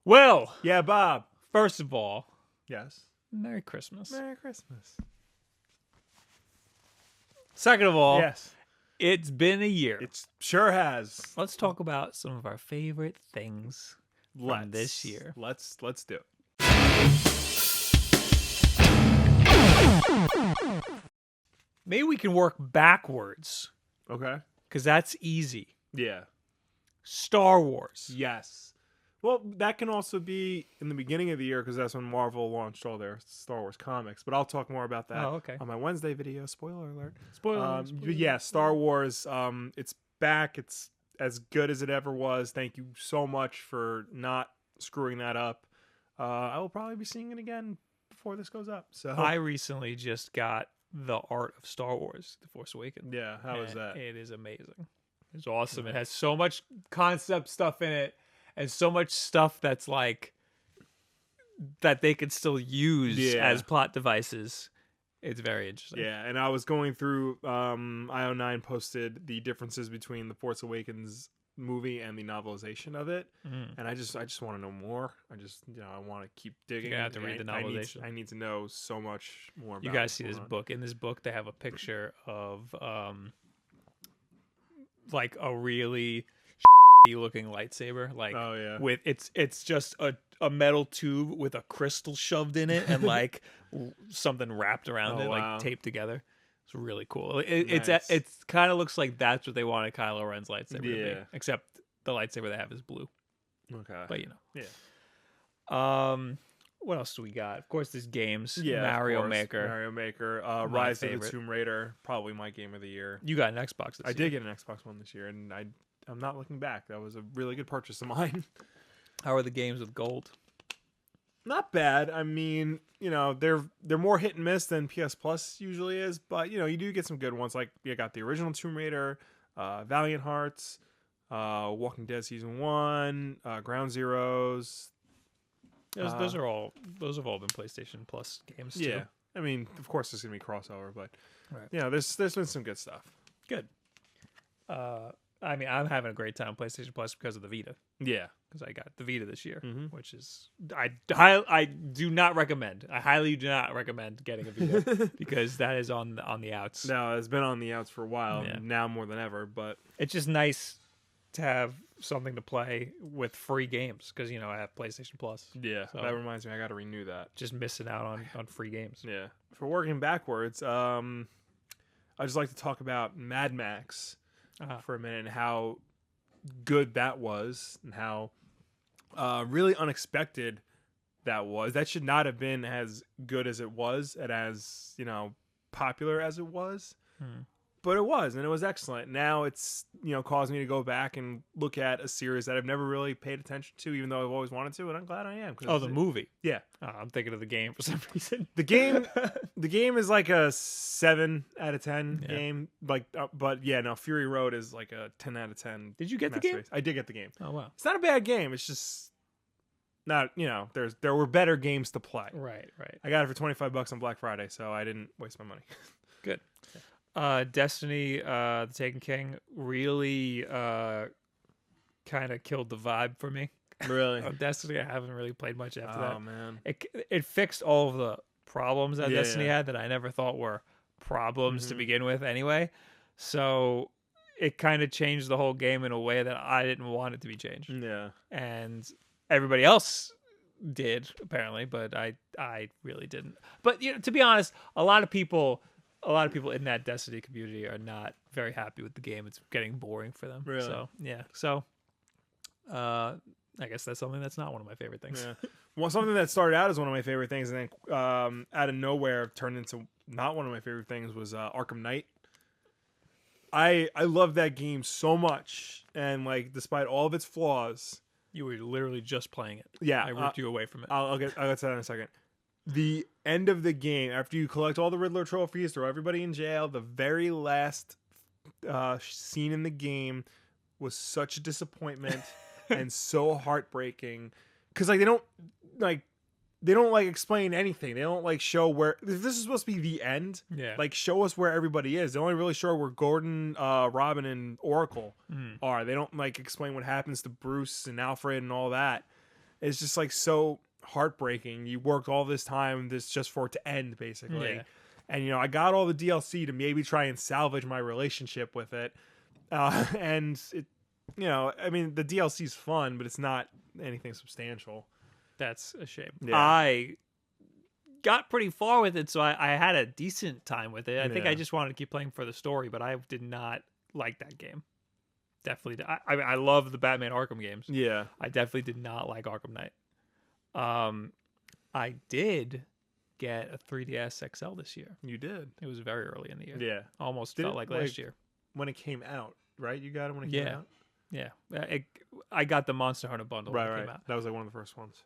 Well, Yeah, Bob. first of all, Yes. Merry Christmas. Merry Christmas. Second of all, Yes. it's been a year. It sure has. Let's talk about some of our favorite things from this year. Let's do it. Maybe we can work backwards Okay. because that's easy. Yeah. Star Wars. Yes. Well, that can also be in the beginning of the year because that's when Marvel launched all their Star Wars comics. But I'll talk more about that Oh, okay. on my Wednesday video. Spoiler alert. Spoiler. But yeah, Star Wars. It's back. It's as good as it ever was. Thank you so much for not screwing that up. I will probably be seeing it again before this goes up. So I recently just got The Art of Star Wars: The Force Awakens. yeah, how is And that? It is amazing. It's awesome. It has so much concept stuff in it, and so much stuff that's like that they could still use as plot devices. It's very interesting. Yeah, and I was going through IO9 posted the differences between the Force Awakens movie and the novelization of it, and I just want to know more. I want to keep digging. You're gonna have to read the novelization. I need to know so much more. You about guys see what's this going on. book. In this book, they have a picture of like a really looking lightsaber. Like, Oh yeah, with it's just a metal tube with a crystal shoved in it and like something wrapped around it, wow. like taped together. It's really cool. Nice. It's kind of looks like that's what they wanted Kylo Ren's lightsaber to be, Yeah. except the lightsaber they have is blue. okay, But you know, yeah. what else do we got? Of course, there's games. Yeah, Mario Maker. Mario Maker, My Rise of favorite. the Tomb Raider, probably my game of the year. You got an Xbox. I did get an Xbox One this year, and I'm not looking back. That was a really good purchase of mine. How are the games with gold? Not bad. I mean, they're more hit and miss than PS Plus usually is, but you do get some good ones. Like you got the original Tomb Raider, Valiant Hearts, Walking Dead Season 1, Ground Zeroes. Those have all been PlayStation Plus games too. Yeah. I mean, of course there's gonna be crossover, but Right. there's been some good stuff. Good. I mean, I'm having a great time with PlayStation Plus because of the Vita. Yeah. Because I got the Vita this year, Mhm. which is I do not recommend. I highly do not recommend getting a Vita because that is on the outs. No, it's been on the outs for a while, Yeah. now more than ever, but It's just nice to have something to play with free games because I have PlayStation Plus. yeah, So- that reminds me I got to renew that. Just missing out on free games. Yeah. For working backwards, I just like to talk about Mad Max for a minute and how good that was and how really unexpected that was. That should not have been as good as it was and as, popular as it was. But it was, and it was excellent. Now it's, caused me to go back and look at a series that I've never really paid attention to, even though I've always wanted to, and I'm glad I am. Oh, the movie. Yeah. I'm thinking of the game for some reason. The game is like a 7 out of 10 game. Like, but yeah, no, Fury Road is like a 10 out of 10. Did you get the game? I did get the game. Oh wow. It's not a bad game. It's just not, there were better games to play. Right. I got it for $25 on Black Friday, so I didn't waste my money. Good. Destiny, the Taken King, really kind of killed the vibe for me. Really? Destiny, I haven't really played much after that. Oh man. It fixed all of the problems that Yeah, Destiny yeah. had that I never thought were problems to begin with anyway. So it kind of changed the whole game in a way that I didn't want it to be changed. Yeah. And everybody else did apparently, but I really didn't. But to be honest, a lot of people in that Destiny community are not very happy with the game. It's getting boring for them. Really? So yeah. So I guess that's something that's not one of my favorite things. Yeah. Well, something that started out as one of my favorite things and then out of nowhere turned into not one of my favorite things was Arkham Knight. I love that game so much, and like despite all of its flaws, You were literally just playing it. yeah, I ripped you away from it. I'll get to that in a second. The end of the game, after you collect all the Riddler trophies, throw everybody in jail, the very last scene in the game was such a disappointment and so heartbreaking because they don't explain anything. They don't show where this is supposed to be the end. Yeah. Show us where everybody is. They only really show where Gordon, Robin, and Oracle are. They don't explain what happens to Bruce and Alfred and all that. is just like so heartbreaking. You worked all this time this just for it to end, basically. Yeah. And I got all the DLC to maybe try and salvage my relationship with it. And it, I mean, the DLC's fun, but it's not anything substantial. That's a shame. Yeah. I got pretty far with it, so I had a decent time with it. I think Yeah. I just wanted to keep playing for the story, but I did not like that game. Definitely. I love the Batman Arkham games. Yeah. I definitely did not like Arkham Knight. I did get a 3DS XL this year. You did. It was very early in the year. Yeah. Almost Did felt it, like last year. When it came out, right? You got it when it came out? Yeah. I got the Monster Hunter bundle when it came out. That was like one of the first ones.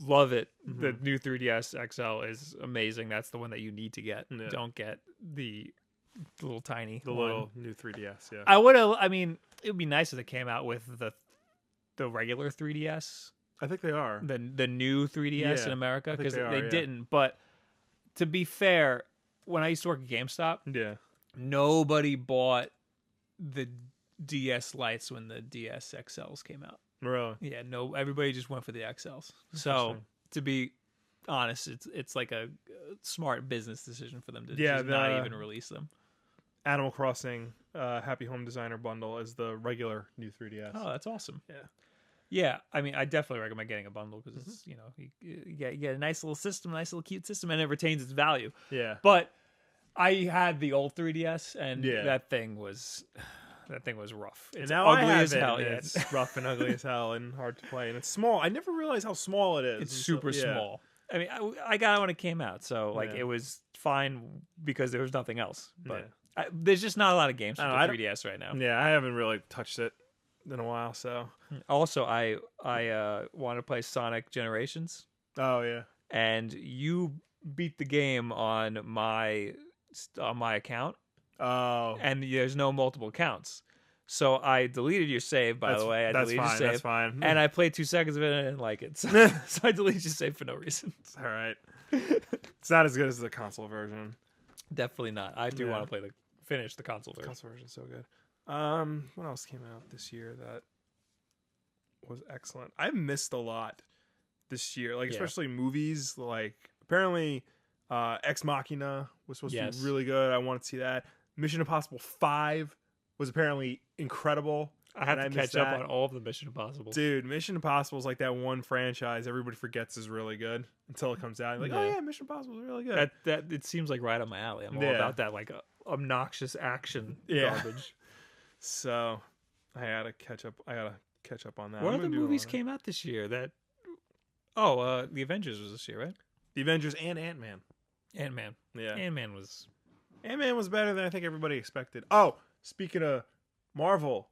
Love it. The new 3DS XL is amazing. That's the one that you need to get. Yeah. Don't get the little tiny one. Little new 3DS, yeah. I mean, it would be nice if it came out with the regular 3DS, I think they are. the new 3DS in Yeah, America, I think because they they are, yeah. didn't. But to be fair, when I used to work at GameStop, Yeah. nobody bought the DS Lites when the DS XLs came out. Really? Yeah, no, everybody just went for the XLs. So Interesting. to be honest, it's like a smart business decision for them to Yeah, just not even release them. Animal Crossing Happy Home Designer bundle is the regular new 3DS. Oh, that's awesome. Yeah. Yeah, I mean, I definitely recommend getting a bundle because it's, you get a nice little system, nice little cute system, and it retains its value. Yeah. But I had the old 3DS, and Yeah. that thing was rough. It's And now ugly I have as hell. it, Yeah, and it's rough and ugly as hell and hard to play. And it's small. I never realized how small it is. it's until- super yeah. small. I mean, I got it when it came out, so like Yeah. it was fine because there was nothing else. But Yeah. there's just not a lot of games for I the don't know, I don't- 3DS right now. Yeah, I haven't really touched it in a while, so. Also, I want to play Sonic Generations, Oh, yeah. and you beat the game on my account, Oh. and there's no multiple counts. So I deleted your save, by the way. I that's deleted fine. your save, That's fine. and I played 2 seconds of it and I didn't like it. So, so I deleted your save for no reason. All right. It's not as good as the console version. Definitely not. I do Yeah. want to finish the console version. Console version's so good. What else came out this year that was excellent? I missed a lot this year, like Yeah. especially movies. Like apparently, Ex Machina was supposed Yes. to be really good. I want to see that. Mission Impossible 5 was apparently incredible. I have and to missed catch up that. on all of the Mission Impossible. Dude, Mission Impossible is like that one franchise everybody forgets is really good until it comes out. Like, oh Yeah. yeah, Mission Impossible is really good. That it seems like right up my alley. I'm all Yeah. about that obnoxious action Yeah. garbage. So I gotta catch up. On that. What I'm other gonna do movies all that. came out this year? The Avengers was this year, right? The Avengers and Ant-Man. Ant-Man. Yeah. Ant-Man was. Ant-Man was better than I think everybody expected. Oh, speaking of Marvel,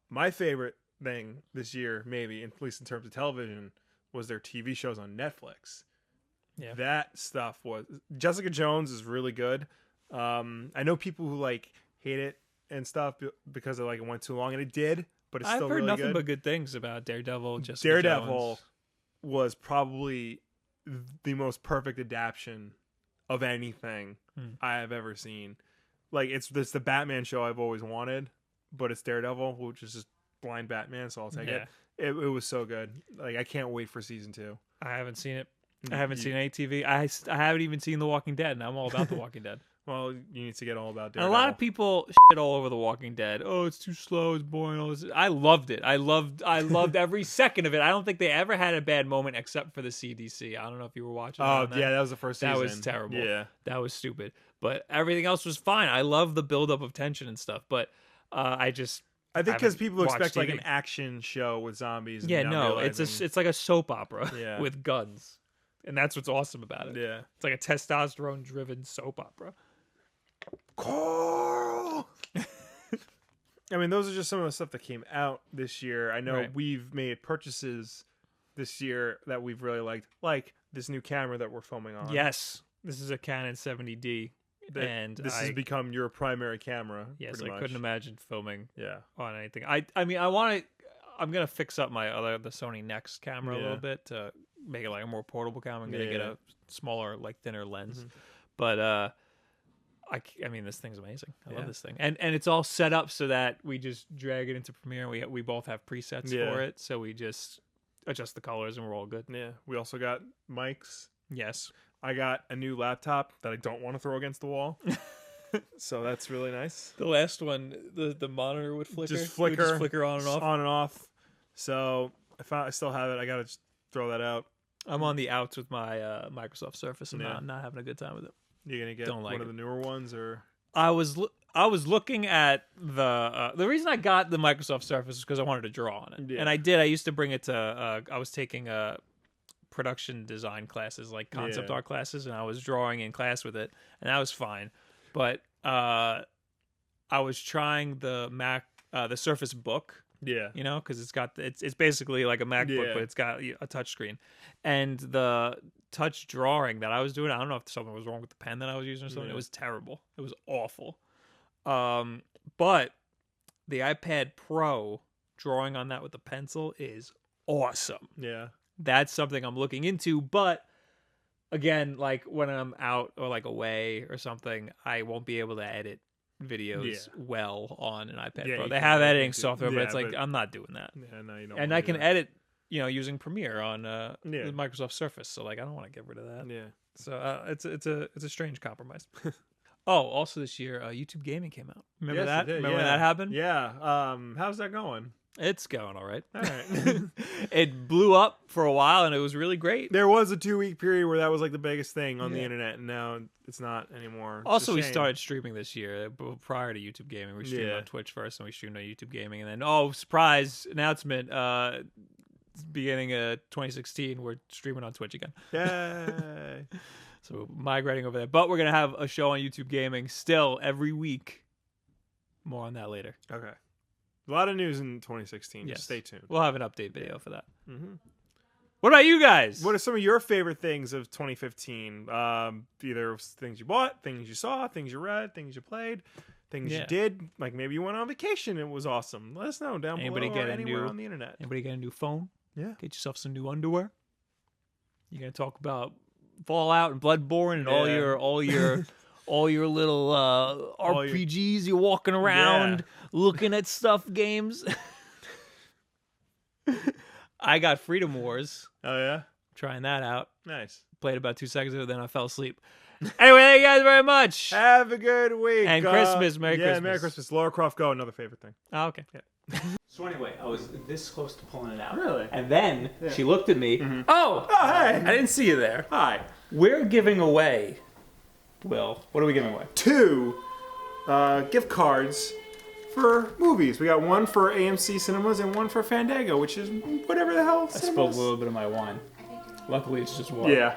my favorite thing this year, maybe, at least in terms of television, was their TV shows on Netflix. Yeah. That stuff was... Jessica Jones is really good. I know people who hate it and stuff because it went too long, and it did, but it's I've still heard really nothing good. but good things about Daredevil. Jessica Daredevil Jones. was probably the most perfect adaptation of anything I have ever seen. It's the Batman show I've always wanted, but it's Daredevil, which is just blind Batman, so I'll take it. It was so good. I can't wait for season 2. I haven't seen it. I haven't seen any TV. I haven't even seen The Walking Dead, and I'm all about The Walking Dead. Well, you need to get all about And Daredevil. a lot of people shit all over The Walking Dead. Oh, it's too slow. It's boring. All this. I loved it. I loved every second of it. I don't think they ever had a bad moment except for the CDC. I don't know if you were watching. Oh, yeah, that was the first season. That was terrible. Yeah. That was stupid. But everything else was fine. I love the buildup of tension and stuff. But I think because people expect watched an TV. action show with zombies. And Yeah, not no, realizing- it's like a soap opera Yeah. with guns, and that's what's awesome about it. Yeah. It's like a testosterone-driven soap opera. Carl. I mean, those are just some of the stuff that came out this year. I know Right. we've made purchases this year that we've really liked, like this new camera that we're filming on. Yes, this is a Canon 70D, and This has become your primary camera. yes, pretty I much. couldn't imagine filming Yeah. on anything. I mean, I'm gonna fix up the Sony Nex camera a little Yeah. bit to make it a more portable camera. I'm gonna get Yeah. a smaller, thinner lens, Mhm. but I mean, this thing's amazing. I Yeah. love this thing, and it's all set up so that we just drag it into Premiere. We both have presets Yeah. for it, so we just adjust the colors, and we're all good. Yeah. We also got mics. Yes. I got a new laptop that I don't want to throw against the wall. So that's really nice. The last one, the monitor would flicker. Just flicker. It would just flicker on and off. On and off. So I still have it. I got to just throw that out. I'm on the outs with my Microsoft Surface and not having a good time with it. You going to get one of the newer ones or? I was looking at the reason I got the Microsoft Surface is because I wanted to draw on it. Yeah. And I did. I used to bring it to I was taking production design classes, like concept art classes, and I was drawing in class with it, and that was fine. But I was trying the Surface Book. Yeah. You know, because it's basically like a MacBook, but it's got a touch screen. And the touch drawing that I was doing, I don't know if something was wrong with the pen that I was using or something. It was terrible. It was awful. But the iPad Pro, drawing on that with a pencil is awesome. Yeah. That's something I'm looking into, but again, like when I'm out or like away or something, I won't be able to edit videos well on an iPad Pro. They have editing software, but it's like I'm not doing that. Yeah, no, you don't. And I can edit, using Premiere on the Microsoft Surface. So like I don't want to get rid of that. Yeah. So it's a strange compromise. Oh, also this year, YouTube Gaming came out. Remember that? Remember when that happened? Yeah. How's that going? It's going all right. All right. It blew up for a while, and it was really great. There was a 2-week period where that was like the biggest thing on the internet, and now it's not anymore. Also, we started streaming this year. Prior to YouTube Gaming, we streamed on Twitch first, and we streamed on YouTube Gaming, and then surprise announcement! Beginning of 2016, we're streaming on Twitch again. Yay! So migrating over there, but we're gonna have a show on YouTube Gaming still every week. More on that later. Okay. A lot of news in 2016. Yes. Just stay tuned. We'll have an update video for that. Mm-hmm. What about you guys? What are some of your favorite things of 2015? Either things you bought, things you saw, things you read, things you played, things you did. Like maybe you went on vacation. It was awesome. Let us know down below or anywhere on the internet. Anybody get a new phone? Yeah. Get yourself some new underwear. You're gonna talk about Fallout and Bloodborne and all your little RPGs you're walking around looking at stuff games. I got Freedom Wars. Oh, yeah? Trying that out. Nice. Played about 2 seconds ago, then I fell asleep. Anyway, thank you guys very much. Have a good week. And Christmas. Merry Christmas. Yeah, Merry Christmas. Lara Croft Go, another favorite thing. Oh, okay. Yeah. So anyway, I was this close to pulling it out. Really? And then she looked at me. Mm-hmm. Oh, hey. I didn't see you there. Hi. We're giving away, Will, what are we giving away? 2 gift cards for movies. We got one for AMC Cinemas and one for Fandango, which is whatever the hell I spilled a little bit of my wine. Luckily, it's just water. Yeah.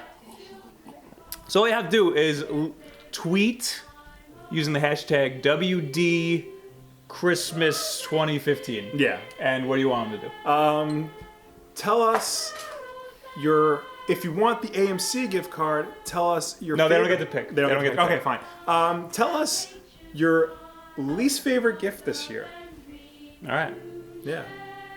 So all you have to do is tweet using the hashtag WD Christmas 2015. Yeah. And what do you want them to do? Tell us if you want the AMC gift card, tell us your No, favorite. they don't get to pick. They don't get to pick. Okay, fine. Tell us your least favorite gift this year. All right. Yeah.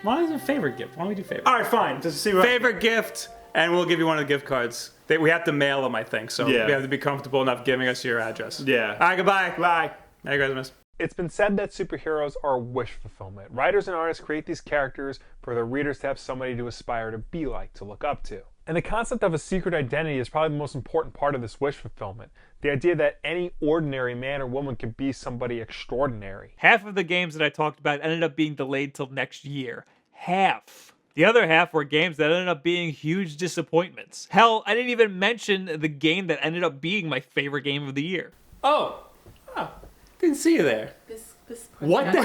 Why is it a favorite gift? Why don't we do favorite? All right, fine. Just see what Favorite gift, and we'll give you one of the gift cards. We have to mail them, I think, so we have to be comfortable enough giving us your address. Yeah. All right, goodbye. Bye. Merry Christmas. It's been said that superheroes are wish fulfillment. Writers and artists create these characters for their readers to have somebody to aspire to be like, to look up to. And the concept of a secret identity is probably the most important part of this wish fulfillment. The idea that any ordinary man or woman can be somebody extraordinary. Half of the games that I talked about ended up being delayed till next year. Half. The other half were games that ended up being huge disappointments. Hell, I didn't even mention the game that ended up being my favorite game of the year. Oh. Didn't see you there. This What the hell?